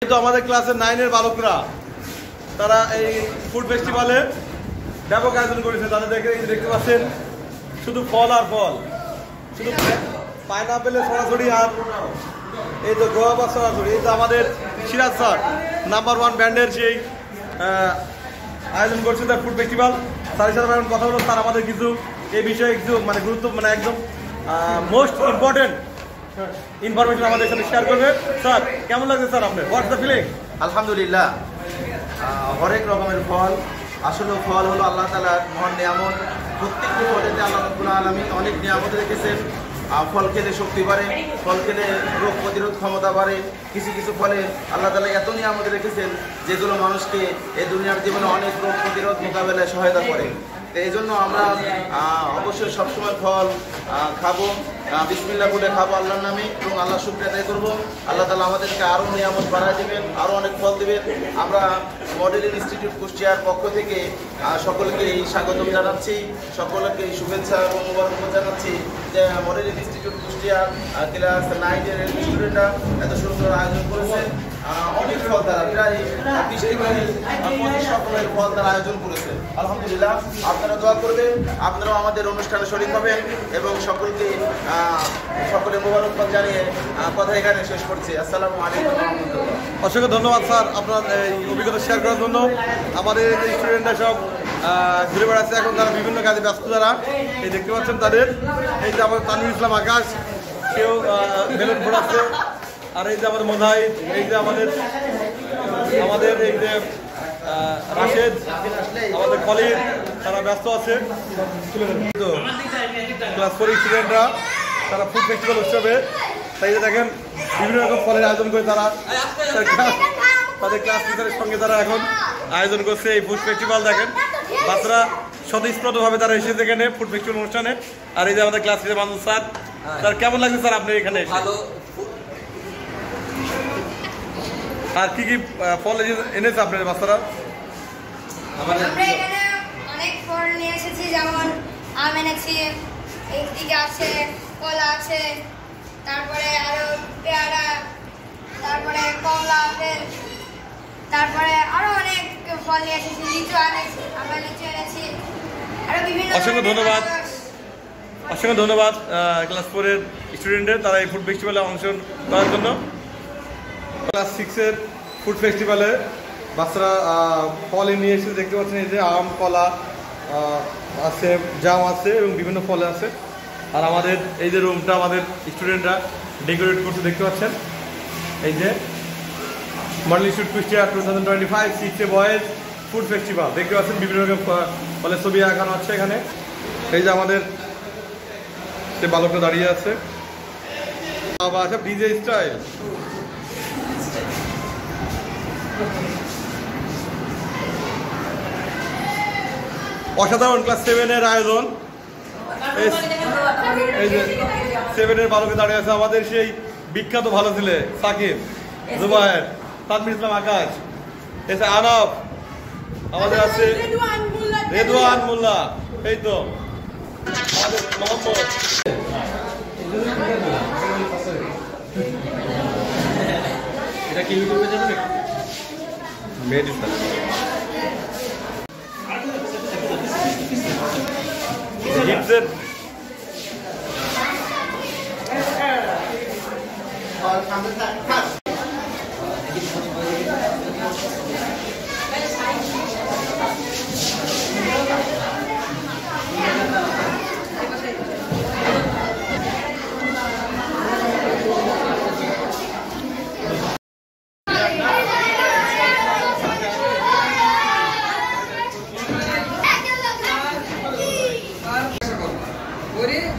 কিন্তু আমাদের ক্লাসের 9 এর বালকরা তারা এই ফুড ফেস্টিভ্যালে ব্যাপক আয়োজন করেছে। তাদের দেখতে পাচ্ছেন শুধু ফল আর ফল, শুধু পাইনাপেলের সরাসরি আর এই তো গোয়াবা সরাসরি। এই তো আমাদের সিরাজ স্যার নাম্বার 1 ব্যান্ডের সেই আয়োজন করছে তার ফুড ফেস্টিভ্যাল। স্যারের সাথে এখন কথা হলো, স্যার আমাদের কিছু এই বিষয়ে কিছু গুরুত্ব একদম মোস্ট ইম্পর্টেন্ট ইনফরমেশন আমাদের সাথে শেয়ার করবে। স্যার কেমন লাগছে স্যার আপনার, হোয়াটস দ্য ফিলিং? আলহামদুলিল্লাহ, হরেক রকমের ফল, আসলে ফল হলো আল্লাহ তাআলার মহান নিয়ামত। প্রত্যেকটি ফলেতে আল্লাহ রাব্বুল আলামিন অনেক নিয়ামত রেখেছেন। ফল খেলে শক্তি বাড়ে, ফল খেলে রোগ প্রতিরোধ ক্ষমতা বাড়ে। কিছু কিছু ফলে আল্লাহ তাআলা এত নিয়ামত রেখেছেন যেগুলো মানুষকে এই দুনিয়ার জীবনে অনেক রোগ প্রতিরোধ মোকাবেলায় সহায়তা করে। এই জন্য আমরা অবশ্যই সবসময় ফল খাবো, বিসমিল্লাহ বলে খাবো আল্লাহর নামে, এবং আল্লাহ শুকরিয়া আদায় করবো। আল্লাহ তাআলা আমাদেরকে আরও নিয়ামত বাড়ায় দেবেন, আরও অনেক ফল দেবেন। আমরা মডেল ইনস্টিটিউট কুষ্টিয়ার পক্ষ থেকে সকলকে স্বাগতম জানাচ্ছি, সকলকে শুভেচ্ছা এবং মোবারকবাদ জানাচ্ছি যে মডেল ইনস্টিটিউট কুষ্টিয়ার ক্লাস 9 এর স্টুডেন্টরা এত সুন্দর আয়োজন করেছে। অনেক ফল তারা প্রায় 20 রকমের ফল তারা আয়োজন করেছে। আলহামদুলিল্লাহ, আপনারা দোয়া করবেন, আপনারাও আমাদের অনুষ্ঠানে শরীক হবেন, এবং সকলকে সকলে মোবারকবাদ জানিয়ে কথা এখানে শেষ করছি। আসসালামু আলাইকুম ওয়া রাহমাতুল্লাহ। অসংখ্য ধন্যবাদ স্যার আপনার এই অভিজ্ঞতা শেয়ার করার জন্য। আমাদের এই স্টুডেন্টরা সব ঘুরে বেড়াচ্ছে এখন, তারা বিভিন্ন কাজে ব্যস্ত। তারা এই দেখতে পাচ্ছেন তাদের, এই যে আমাদের তানভীর ইসলাম আকাশ, কেউ বেলুন ফোড়াচ্ছে, আর এই যে আমাদের মোজাহিদ, এই যে আমাদের এই যে রাশেদ, আমাদের কলিগ, তারা ব্যস্ত আছে। ক্লাস 4 স্টুডেন্টরা তারা ফুড ফেস্টিভ্যাল উৎসবে তাই যে দেখেন বিভিন্ন রকম ফলের আয়োজন করে তারা তাদের ক্লাস টিচারের সঙ্গে তারা এখন আয়োজন করছে এই ফুড ফেস্টিভ্যাল। দেখেন বাচ্চারা স্বতঃস্ফূর্তভাবে তারা এসেছে এখানে ফুড ফেস্টিভ্যাল অনুষ্ঠানে। আর এই যে আমাদের ক্লাস টিচার মানুষ স্যার, স্যার কেমন লাগছে স্যার আপনি এখানে? আর কি কি ফল এনেছে আপনার বাচ্চারা? আমরা এখানে অনেক ফল নিয়ে এসেছি, যেমন আম এনেছি, এইদিকে আছে কলা আছে, তারপরে আরো পেয়ারা, তারপরে কমলা আপেল, তারপরে আরো অনেক ফল নিয়ে এসেছি, লিচু এনেছি, আমরা লিচু এনেছি, আরো বিভিন্ন। অসংখ্য ধন্যবাদ, অসংখ্য ধন্যবাদ ক্লাস 4 এর স্টুডেন্টদের, তারা এই ফুড ফেস্টিভ্যালে অংশগ্রহণ করার জন্য। ক্লাস 6 এর ফুড ফেস্টিভ্যালে বাচ্চারা ফল নিয়ে এসে দেখতে পাচ্ছেন, এই যে আম, কলা আছে, জাম আছে এবং বিভিন্ন ফল আছে। আর আমাদের এই যে রুমটা আমাদের স্টুডেন্টরা ডেকোরেট করতে দেখতে পাচ্ছেন, এই যে model institute Kushtia 2025 6 boys food festival দেখতে পাচ্ছেন। বিভিন্ন রকম ফলের ছবি আঁকানো আছে এখানে। এই যে আমাদের সে বালকরা দাঁড়িয়ে আছে, সব ডিজে স্টাইল। অসাধারণ ক্লাস 7 এর আয়োজন। এই যে 7 এর বালকে দাঁড়িয়ে আছে আমাদের সেই বিখ্যাত ভালো ছেলে সাকিব, জুবায়ের, তানভীর ইসলাম আকাশ, এসে আনব, আমাদের আছে রেদওয়ান মোল্লা, এই তো আমাদের মোহাম্মদ। এটা কি ইউটিউবে যাবে? মেড ইসলাম গিফটের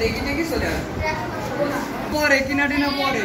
দেখি দেখি চলে পরে কিনা টিনা পরে